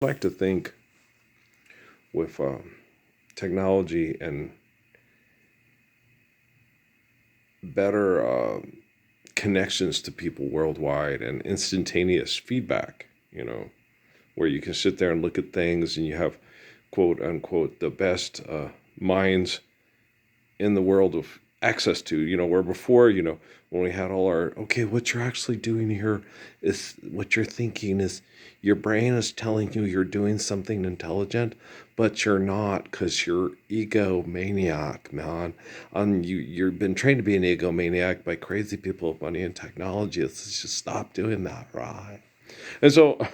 I like to think with technology and better connections to people worldwide and instantaneous feedback, where you can sit there and look at things and you have, quote unquote, the best minds in the world of access to, where before, when we had all our, okay, what you're actually doing here is what you're thinking is your brain is telling you you're doing something intelligent, but you're not because you're egomaniac, man. You've been trained to be an egomaniac by crazy people with money and technology. Let's just stop doing that, right? And so,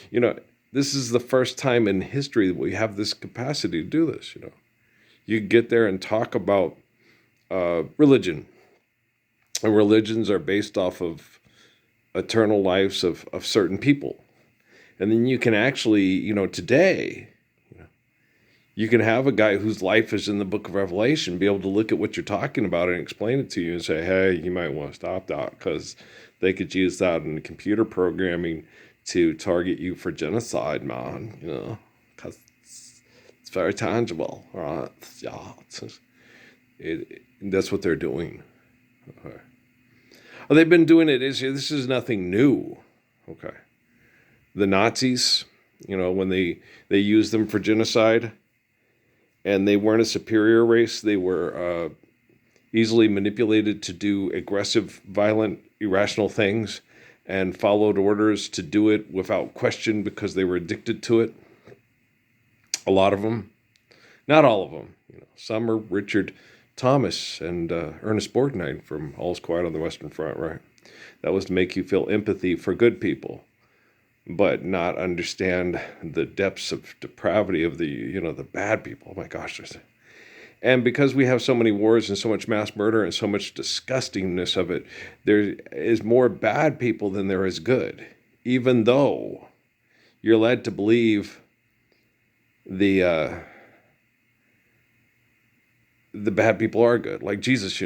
you know, this is the first time in history that we have this capacity to do this, You get there and talk about religion. And religions are based off of eternal lives of certain people. And then you can actually, today, you can have a guy whose life is in the book of Revelation be able to look at what you're talking about and explain it to you and say, hey, you might want to stop that because they could use that in computer programming to target you for genocide, man, because it's very tangible, right? Yeah, that's what they're doing. Okay. Oh, they've been doing it. This is nothing new. Okay. The Nazis, when they used them for genocide, and they weren't a superior race. They were easily manipulated to do aggressive, violent, irrational things, and followed orders to do it without question because they were addicted to it. A lot of them, not all of them. Some are Richard Thomas and Ernest Borgnine from All's Quiet on the Western Front, right? That was to make you feel empathy for good people, but not understand the depths of depravity of the bad people. Oh my gosh, and because we have so many wars and so much mass murder and so much disgustingness of it, there is more bad people than there is good, even though you're led to believe the bad people are good, like Jesus.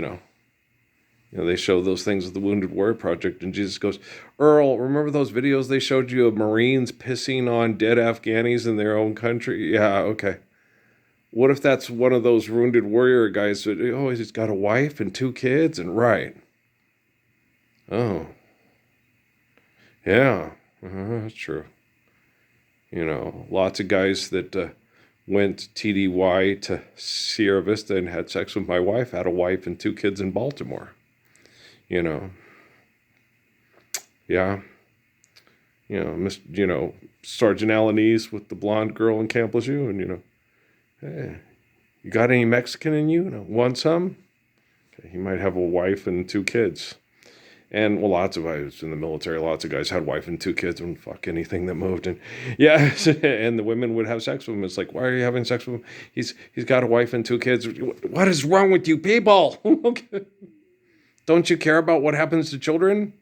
They show those things with the Wounded Warrior Project, and Jesus goes, Earl, remember those videos they showed you of Marines pissing on dead Afghanis in their own country? Yeah, okay. What if that's one of those Wounded Warrior guys that, oh, he's got a wife and 2 kids, and right. Oh, yeah, that's true. Lots of guys that went TDY to Sierra Vista and had sex with my wife, had a wife and 2 kids in Baltimore. Yeah, Sergeant Alanese with the blonde girl in Camp Lejeune, and hey, you got any Mexican in you? Want some? Okay, he might have a wife and 2 kids. And well, lots of guys in the military, lots of guys had wife and 2 kids and fuck anything that moved. And yeah, and the women would have sex with him. It's like, why are you having sex with him? He's got a wife and 2 kids. What is wrong with you people? Okay. Don't you care about what happens to children?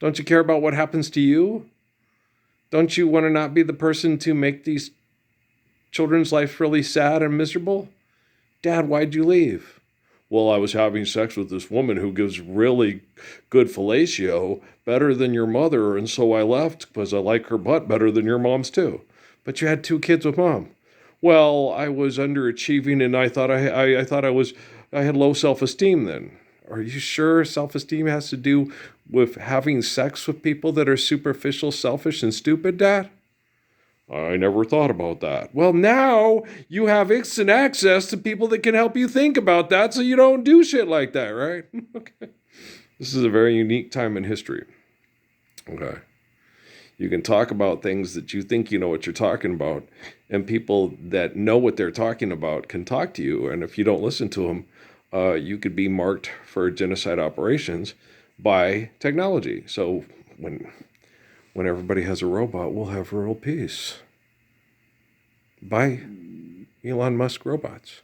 Don't you care about what happens to you? Don't you want to not be the person to make these children's life really sad and miserable? Dad, why'd you leave? Well, I was having sex with this woman who gives really good fellatio, better than your mother, and so I left because I like her butt better than your mom's too. But you had 2 kids with mom. Well, I was underachieving, and I thought I had low self-esteem then. Are you sure self-esteem has to do with having sex with people that are superficial, selfish, and stupid, Dad? I never thought about that. Well, now you have instant access to people that can help you think about that so you don't do shit like that, right? Okay. This is a very unique time in history. Okay. You can talk about things that you think you know what you're talking about, and people that know what they're talking about can talk to you. And if you don't listen to them, you could be marked for genocide operations by technology. So when everybody has a robot, we'll have world peace. Buy Elon Musk robots.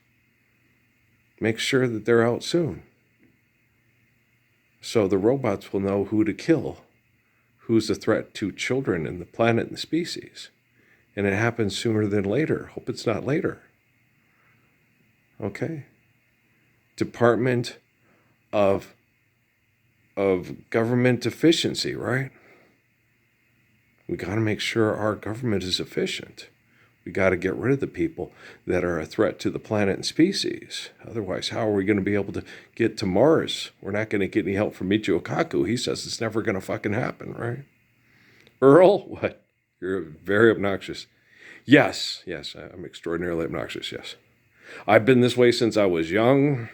Make sure that they're out soon. So the robots will know who to kill, who's a threat to children and the planet and the species. And it happens sooner than later. Hope it's not later. Okay. Department of Government Efficiency, right? We got to make sure our government is efficient. We got to get rid of the people that are a threat to the planet and species. Otherwise, how are we going to be able to get to Mars? We're not going to get any help from Michio Kaku. He says it's never going to fucking happen, right? Earl, what? You're very obnoxious. Yes, I'm extraordinarily obnoxious, yes. I've been this way since I was young.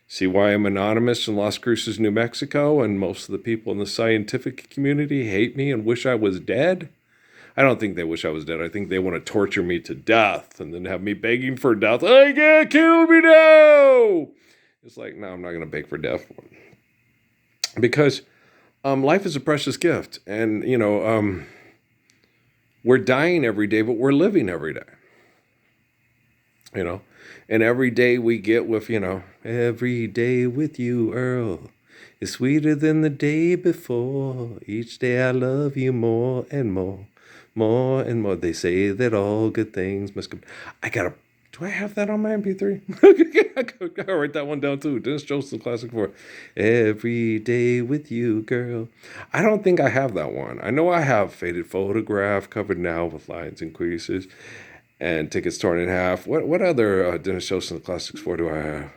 See why I'm anonymous in Las Cruces, New Mexico, and most of the people in the scientific community hate me and wish I was dead? I don't think they wish I was dead. I think they want to torture me to death and then have me begging for death. I can't kill me now. It's like, no, I'm not going to beg for death. Because life is a precious gift. And, we're dying every day, but we're living every day. And every day we get with, every day with you, Earl, is sweeter than the day before. Each day I love you more and more. More and more. They say that all good things must come. Do I have that on my MP3? I gotta write that one down too. Dennis Joseph Classic 4. Every day with you, girl. I don't think I have that one. I know I have Faded Photograph, Covered Now with Lines and Creases, and Tickets Torn in Half. What other Dennis Joseph Classics 4 do I have?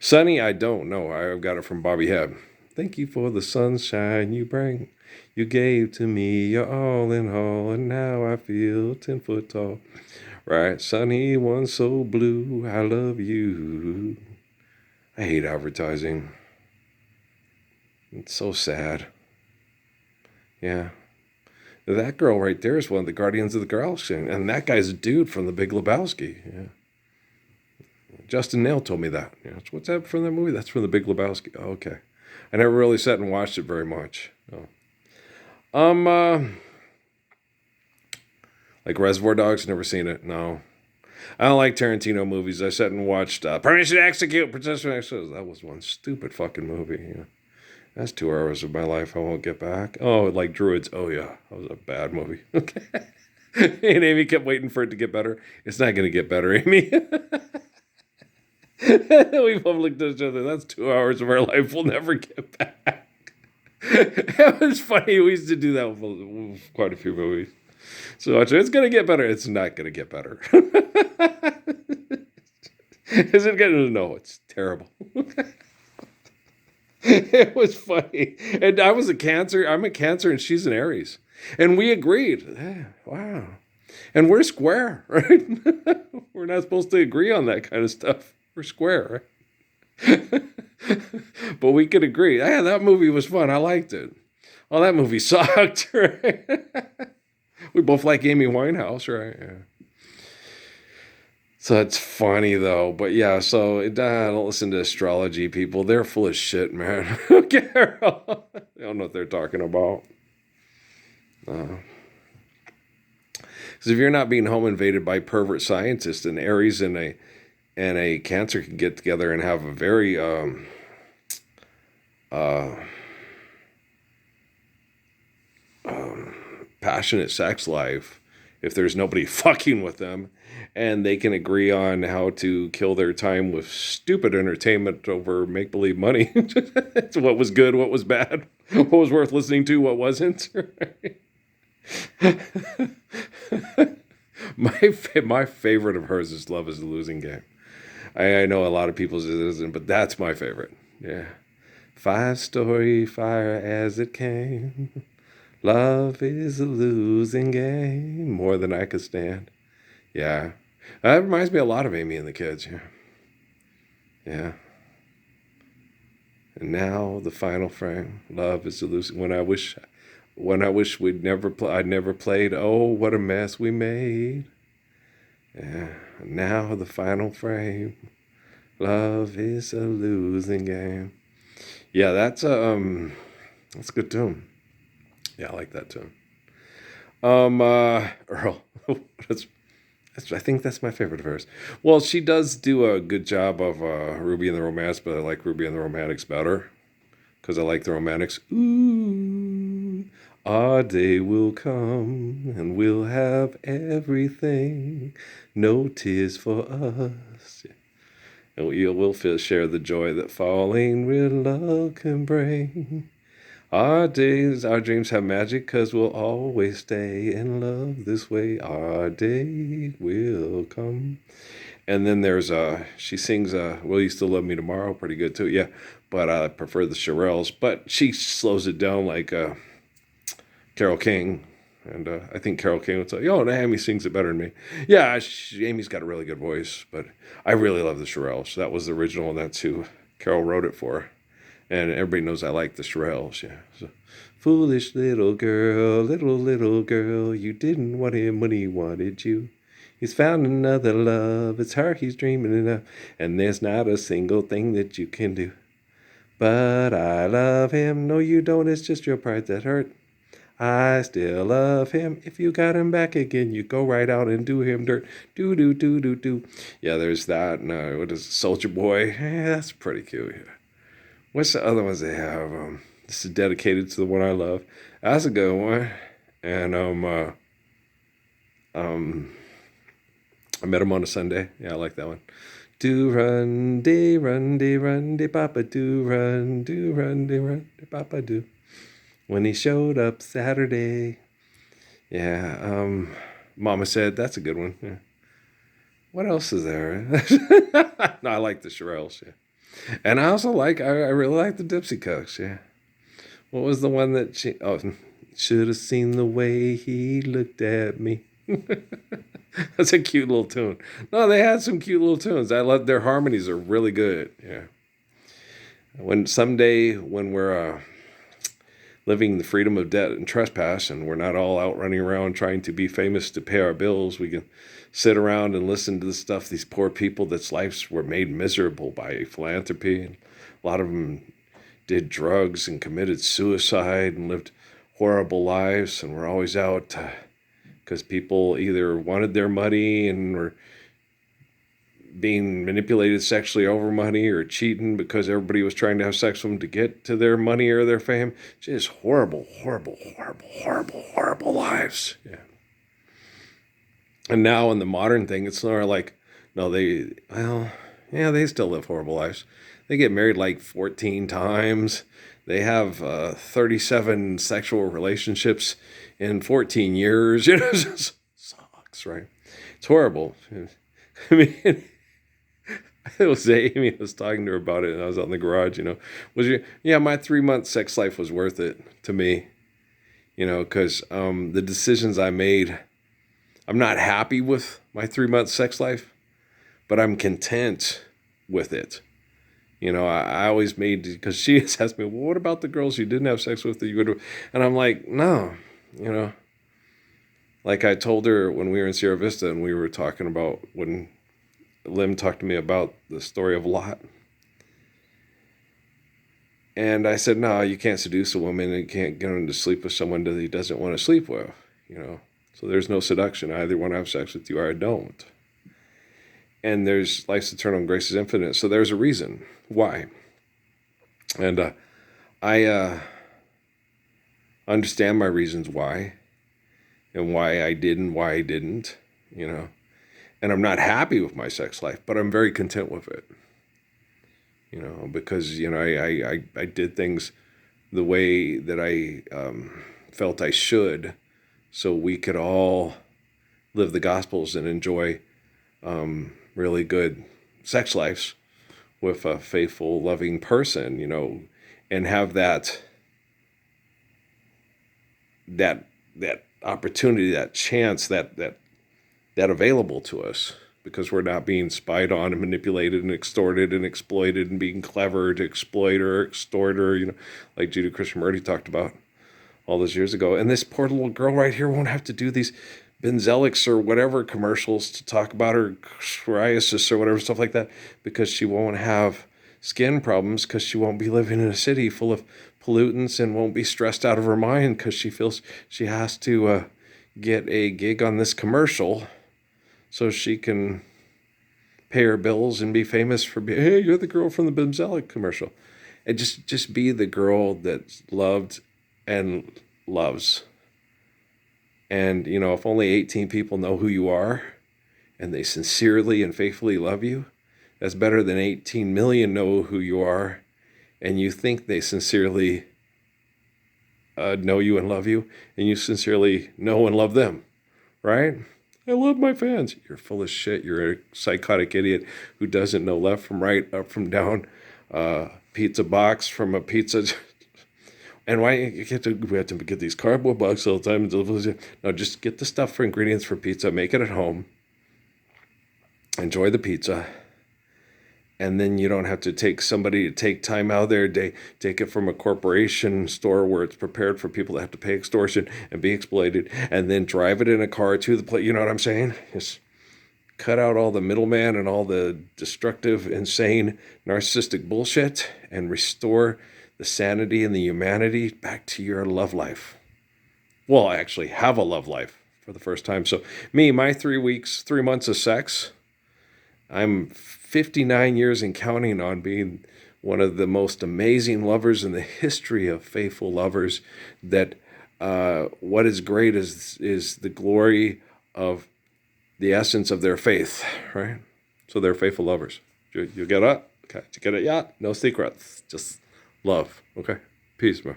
Sunny, I don't know. I've got it from Bobby Hebb. Thank you for the sunshine you bring. You gave to me your all in all, and now I feel 10 foot tall. Right, sunny one so blue, I love you. I hate advertising. It's so sad. Yeah. That girl right there is one of the Guardians of the Galaxy, and that guy's a dude from The Big Lebowski. Yeah. Justin Nail told me that. Yeah, what's that from that movie? That's from The Big Lebowski. Oh, okay. I never really sat and watched it very much. Oh. Like Reservoir Dogs, never seen it. No. I don't like Tarantino movies. I sat and watched Permission to Execute. That was one stupid fucking movie. Yeah. That's 2 hours of my life I won't get back. Oh, like Druids. Oh, yeah. That was a bad movie. Okay. And Amy kept waiting for it to get better. It's not going to get better, Amy. We both looked at each other. That's 2 hours of our life we'll never get back. It was funny. We used to do that with quite a few movies. So it's going to get better. It's not going to get better. Is it going to? No, it's terrible. It was funny. And I was a Cancer. I'm a Cancer and she's an Aries. And we agreed. Yeah, wow. And we're square, right? We're not supposed to agree on that kind of stuff. We're square, right? But we could agree. Yeah, that movie was fun. I liked it. Oh, that movie sucked, right? We both like Amy Winehouse, right? Yeah. So it's funny, though. But yeah, so I don't listen to astrology people. They're full of shit, man. They don't know what they're talking about. Because if you're not being home invaded by pervert scientists, an Aries and a Cancer can get together and have a very passionate sex life if there's nobody fucking with them, and they can agree on how to kill their time with stupid entertainment over make-believe money. It's what was good, what was bad, what was worth listening to, what wasn't. My favorite of hers is Love is a Losing Game. I know a lot of people's isn't, but that's my favorite. Yeah. 5-story fire as it came. Love is a losing game, more than I could stand. Yeah. That reminds me a lot of Amy and the Kids. Yeah. Yeah. And now the final frame. Love is a losing. When I wish I'd never played. Oh, what a mess we made. Yeah. And now the final frame. Love is a losing game. Yeah, that's a good tune. Yeah, I like that tune. Earl. I think that's my favorite of hers. Well, she does do a good job of Ruby and the Romance, but I like Ruby and the Romantics better. Because I like the Romantics. Ooh, our day will come and we'll have everything. No tears for us. Yeah. And we'll share the joy that falling with love can bring. Our days, our dreams have magic, 'cause we'll always stay in love this way. Our day will come. And then there's she sings Will You Still Love Me Tomorrow, pretty good too. Yeah, but I prefer the Shirelles, but she slows it down like Carole King. And I think Carole King would say, "Oh, no, Amy sings it better than me." Yeah, Amy's got a really good voice, but I really love the Shirelles. That was the original, and that's who Carole wrote it for. And everybody knows I like the Shirelles. Yeah. So, foolish little girl, you didn't want him when he wanted you. He's found another love. It's her he's dreaming of, and there's not a single thing that you can do. But I love him. No, you don't. It's just your pride that hurt. I still love him. If you got him back again, you go right out and do him dirt. Do, do, do, do, do. Yeah, there's that. No, what is it? Soldier Boy? Yeah, that's pretty cute. Yeah. What's the other ones they have? This is dedicated to the one I love. That's a good one. And I met him on a Sunday. Yeah, I like that one. Do run, de papa, do run, de papa, do. When he showed up Saturday. Yeah, Mama said, that's a good one. Yeah. What else is there? No, I like the Shirelles, yeah. And I also I really like the Dipsy Cooks, yeah. What was the one that should have seen the way he looked at me. That's a cute little tune. No, they had some cute little tunes. I love their harmonies are really good, yeah. Someday when we're living the freedom of debt and trespass, and we're not all out running around trying to be famous to pay our bills, we can sit around and listen to the stuff these poor people that's lives were made miserable by philanthropy. And a lot of them did drugs and committed suicide and lived horrible lives, and were always out because people either wanted their money and were being manipulated sexually over money, or cheating because everybody was trying to have sex with them to get to their money or their fame. Just horrible, horrible, horrible, horrible, horrible lives. Yeah. And now in the modern thing, it's more like, no, they still live horrible lives. They get married like 14 times. They have 37 sexual relationships in 14 years. You know, it just sucks, right? It's horrible. I mean, it was Amy was talking to her about it, and I was out in the garage, my 3-month sex life was worth it to me, because the decisions I made, I'm not happy with my 3-month sex life, but I'm content with it. I always made, because she has asked me, well, what about the girls you didn't have sex with that you would, and I'm like, no, like I told her when we were in Sierra Vista and we were talking about when Lim talked to me about the story of Lot. And I said, no, you can't seduce a woman and you can't get him to sleep with someone that he doesn't want to sleep with, So there's no seduction. I either want to have sex with you or I don't. And there's life's eternal and grace is infinite. So there's a reason why. And I understand my reasons why and why I did and why I didn't, And I'm not happy with my sex life, but I'm very content with it. Because, I did things the way that I felt I should, so we could all live the Gospels and enjoy really good sex lives with a faithful, loving person, and have that opportunity, that chance, that available to us, because we're not being spied on and manipulated and extorted and exploited and being clever to exploit or extort or, like Judy Krishnamurti talked about all those years ago. And this poor little girl right here won't have to do these Benzelics or whatever commercials to talk about her psoriasis or whatever, stuff like that, because she won't have skin problems, because she won't be living in a city full of pollutants and won't be stressed out of her mind because she feels she has to get a gig on this commercial so she can pay her bills and be famous for being, hey, you're the girl from the Benzelic commercial. And just be the girl that's loved and loves. And, if only 18 people know who you are and they sincerely and faithfully love you, that's better than 18 million know who you are and you think they sincerely know you and love you, and you sincerely know and love them, right? I love my fans. You're full of shit. You're a psychotic idiot who doesn't know left from right, up from down, pizza box from a pizza. And why you get to we have to get these cardboard boxes all the time? No, just get the stuff for ingredients for pizza. Make it at home. Enjoy the pizza, and then you don't have to take somebody to take time out of their day, take it from a corporation store where it's prepared for people that have to pay extortion and be exploited, and then drive it in a car to the place. You know what I'm saying? Just cut out all the middleman and all the destructive, insane, narcissistic bullshit, and restore the sanity and the humanity back to your love life. Well, I actually have a love life for the first time. So my 3 months of sex, I'm 59 years and counting on being one of the most amazing lovers in the history of faithful lovers. That what is great is the glory of the essence of their faith, right? So they're faithful lovers. You get it? Okay. Did you get it? Yeah. No secrets. Just love. Okay. Peace, man.